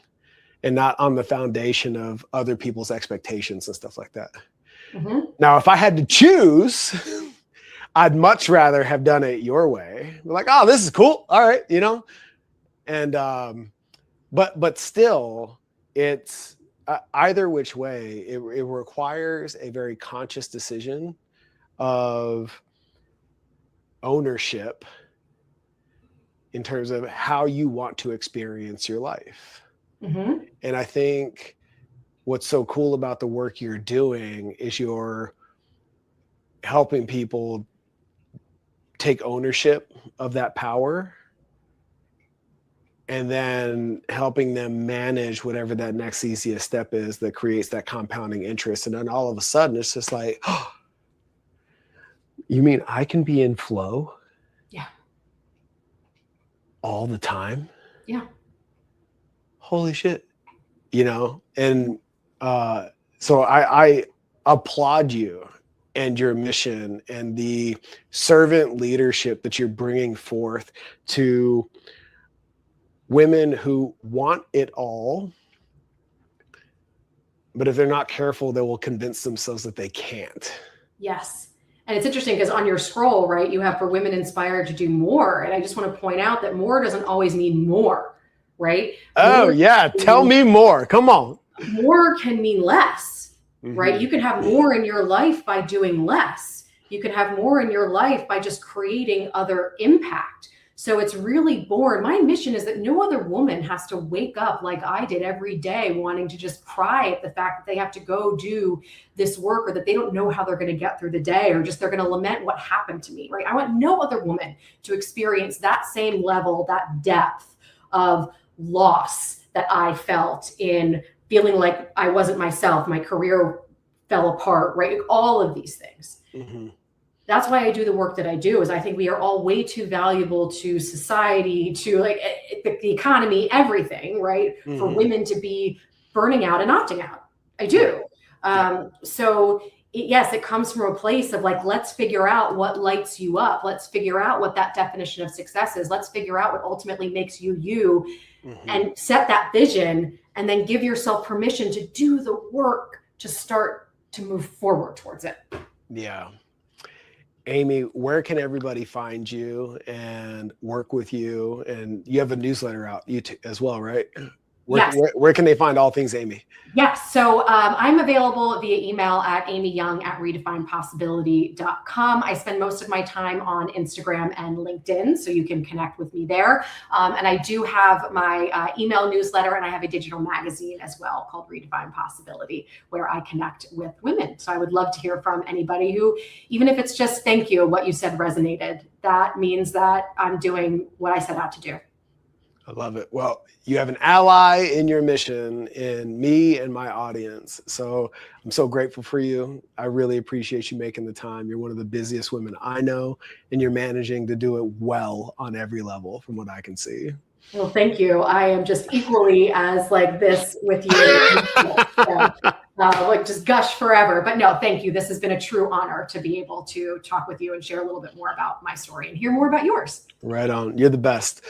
and not on the foundation of other people's expectations and stuff like that. Now, if I had to choose, I'd much rather have done it your way. Like, oh, this is cool. All right. And, but still it's either which way, it requires a very conscious decision of ownership in terms of how you want to experience your life. And I think what's so cool about the work you're doing is you're helping people take ownership of that power and then helping them manage whatever that next easiest step is that creates that compounding interest. And then all of a sudden it's just like, oh, you mean I can be in flow? Yeah. All the time? Yeah. Holy shit. And so I applaud you and your mission and the servant leadership that you're bringing forth to women who want it all, but if they're not careful, they will convince themselves that they can't. Yes. And it's interesting because on your scroll, right, you have for women inspired to do more. And I just want to point out that more doesn't always mean more, right? Oh, More yeah. Tell me more. Come on. More can mean less, right? You can have more in your life by doing less. You can have more in your life by just creating other impact. So it's really born. My mission is that no other woman has to wake up like I did every day wanting to just cry at the fact that they have to go do this work, or that they don't know how they're going to get through the day, or just they're going to lament what happened to me, right? I want no other woman to experience that same level, that depth of loss that I felt in feeling like I wasn't myself, my career fell apart, right? All of these things. That's why I do the work that I do, is I think we are all way too valuable to society, to like the economy, everything, right? For women to be burning out and opting out. I do. So yes, it comes from a place of like, let's figure out what lights you up. Let's figure out what that definition of success is. Let's figure out what ultimately makes you you, and set that vision, and then give yourself permission to do the work to start to move forward towards it. Yeah. Amy, where can everybody find you and work with you? And you have a newsletter out as well, right? Where can they find all things Amy? Yes. So I'm available via email at amyyoung@redefinepossibility.com. I spend most of my time on Instagram and LinkedIn, so you can connect with me there. And I do have my email newsletter, and I have a digital magazine as well called Redefine Possibility, where I connect with women. So I would love to hear from anybody who, even if it's just thank you, what you said resonated. That means that I'm doing what I set out to do. I love it. Well, you have an ally in your mission in me and my audience. So I'm so grateful for you. I really appreciate you making the time. You're one of the busiest women I know, and you're managing to do it well on every level from what I can see. Well, thank you. I am just equally as like this with you. Like just gush forever. But no, thank you. This has been a true honor to be able to talk with you and share a little bit more about my story and hear more about yours. Right on. You're the best.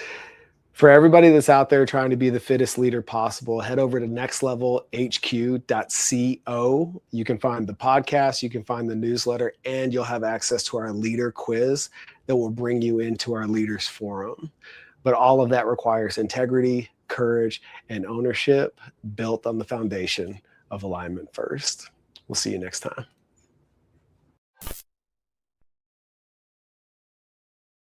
For everybody that's out there trying to be the fittest leader possible, head over to nextlevelhq.co. You can find the podcast, you can find the newsletter, and you'll have access to our leader quiz that will bring you into our leaders forum. But all of that requires integrity, courage, and ownership built on the foundation of alignment first. We'll see you next time.